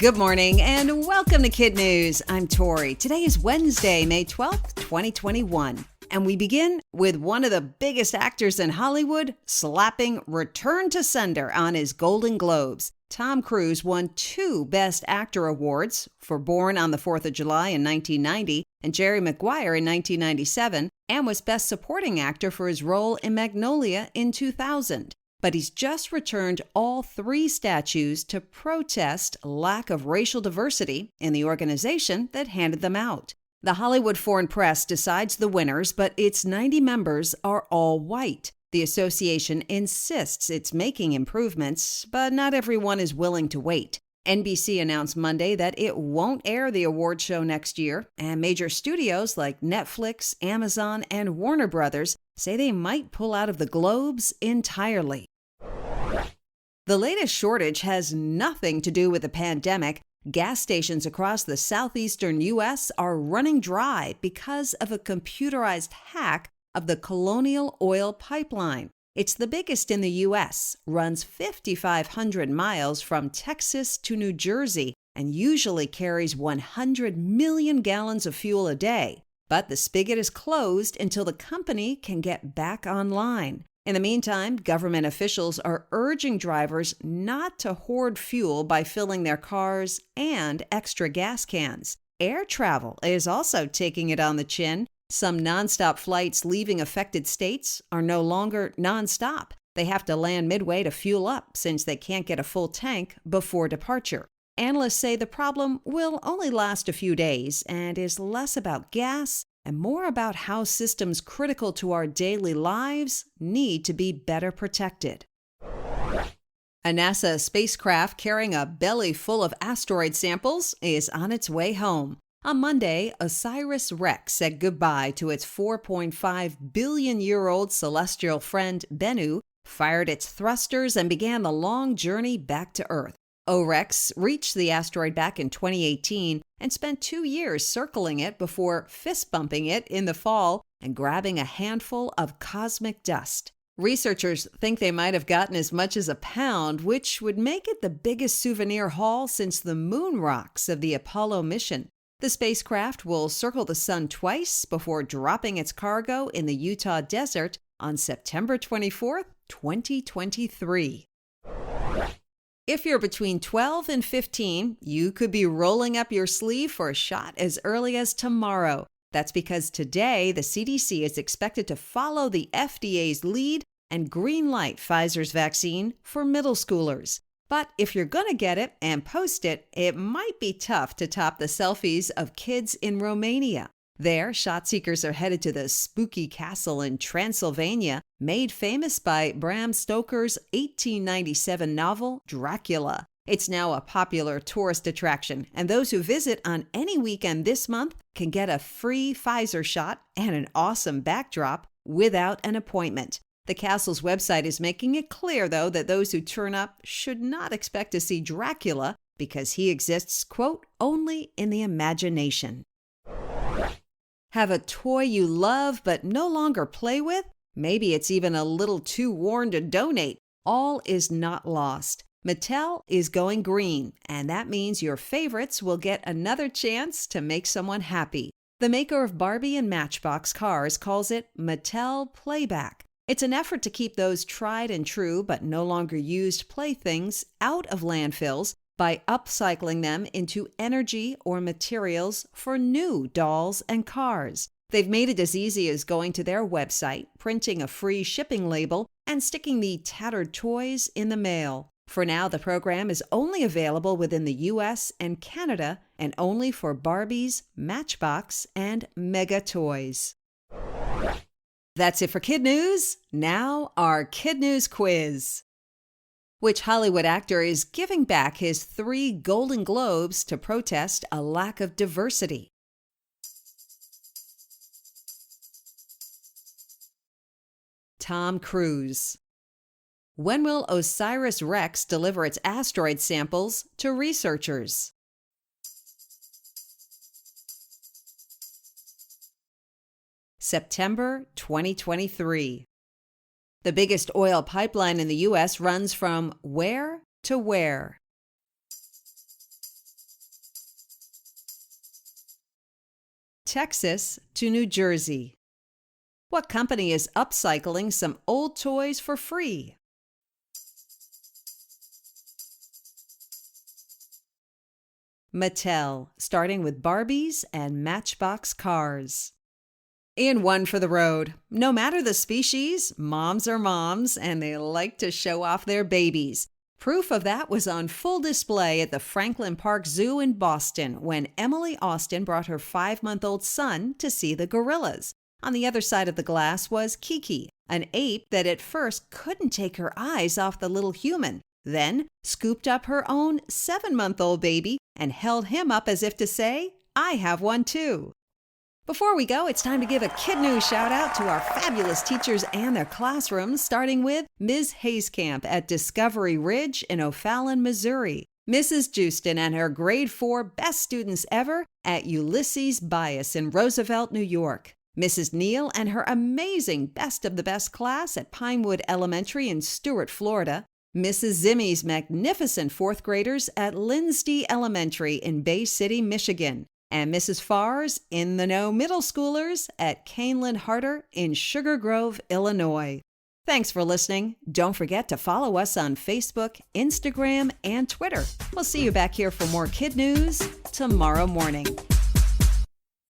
Good morning and welcome to KidNuz. I'm Tori. Today is Wednesday, May 12th, 2021. And we begin with one of the biggest actors in Hollywood slapping return to sender on his Golden Globes. Tom Cruise won 2 Best Actor awards for Born on the 4th of July in 1990 and Jerry Maguire in 1997, and was Best Supporting Actor for his role in Magnolia in 2000. But he's just returned all 3 statues to protest lack of racial diversity in the organization that handed them out. The Hollywood Foreign Press decides the winners, but its 90 members are all white. The association insists it's making improvements, but not everyone is willing to wait. NBC announced Monday that it won't air the award show next year, and major studios like Netflix, Amazon, and Warner Brothers say they might pull out of the Globes entirely. The latest shortage has nothing to do with the pandemic. Gas stations across the southeastern U.S. are running dry because of a computerized hack of the Colonial Oil Pipeline. It's the biggest in the U.S., runs 5,500 miles from Texas to New Jersey, and usually carries 100 million gallons of fuel a day. But the spigot is closed until the company can get back online. In the meantime, government officials are urging drivers not to hoard fuel by filling their cars and extra gas cans. Air travel is also taking it on the chin. Some nonstop flights leaving affected states are no longer nonstop. They have to land midway to fuel up since they can't get a full tank before departure. Analysts say the problem will only last a few days and is less about gas and more about how systems critical to our daily lives need to be better protected. A NASA spacecraft carrying a belly full of asteroid samples is on its way home. On Monday, OSIRIS-REx said goodbye to its 4.5 billion-year-old celestial friend Bennu, fired its thrusters, and began the long journey back to Earth. OREX reached the asteroid back in 2018 and spent 2 years circling it before fist-bumping it in the fall and grabbing a handful of cosmic dust. Researchers think they might have gotten as much as a pound, which would make it the biggest souvenir haul since the moon rocks of the Apollo mission. The spacecraft will circle the sun twice before dropping its cargo in the Utah desert on September 24th, 2023. If you're between 12 and 15, you could be rolling up your sleeve for a shot as early as tomorrow. That's because today, the CDC is expected to follow the FDA's lead and green-light Pfizer's vaccine for middle schoolers. But if you're going to get it and post it, it might be tough to top the selfies of kids in Romania. There, shot seekers are headed to the spooky castle in Transylvania, made famous by Bram Stoker's 1897 novel, Dracula. It's now a popular tourist attraction, and those who visit on any weekend this month can get a free Pfizer shot and an awesome backdrop without an appointment. The castle's website is making it clear, though, that those who turn up should not expect to see Dracula because he exists, quote, only in the imagination. Have a toy you love but no longer play with? Maybe it's even a little too worn to donate. All is not lost. Mattel is going green, and that means your favorites will get another chance to make someone happy. The maker of Barbie and Matchbox cars calls it Mattel Playback. It's an effort to keep those tried and true but no longer used playthings out of landfills by upcycling them into energy or materials for new dolls and cars. They've made it as easy as going to their website, printing a free shipping label, and sticking the tattered toys in the mail. For now, the program is only available within the U.S. and Canada and only for Barbies, Matchbox, and Mega Toys. That's it for KidNuz. Now, our KidNuz quiz. Which Hollywood actor is giving back his 3 Golden Globes to protest a lack of diversity? Tom Cruise. When will OSIRIS-REx deliver its asteroid samples to researchers? September 2023. The biggest oil pipeline in the U.S. runs from where to where? Texas to New Jersey. What company is upcycling some old toys for free? Mattel, starting with Barbies and Matchbox cars. In one for the road. No matter the species, moms are moms, and they like to show off their babies. Proof of that was on full display at the Franklin Park Zoo in Boston when Emily Austin brought her 5-month-old son to see the gorillas. On the other side of the glass was Kiki, an ape that at first couldn't take her eyes off the little human, then scooped up her own 7-month-old baby and held him up as if to say, "I have one too." Before we go, it's time to give a KidNuz shout out to our fabulous teachers and their classrooms, starting with Ms. Hayscamp at Discovery Ridge in O'Fallon, Missouri, Mrs. Justin and her grade 4 best students ever at Ulysses Bias in Roosevelt, New York, Mrs. Neal and her amazing best of the best class at Pinewood Elementary in Stuart, Florida, Mrs. Zimmy's magnificent 4th graders at Lindsay Elementary in Bay City, Michigan, and Mrs. Farr's In the Know middle schoolers at Caneland Harder in Sugar Grove, Illinois. Thanks for listening. Don't forget to follow us on Facebook, Instagram, and Twitter. We'll see you back here for more KidNuz tomorrow morning.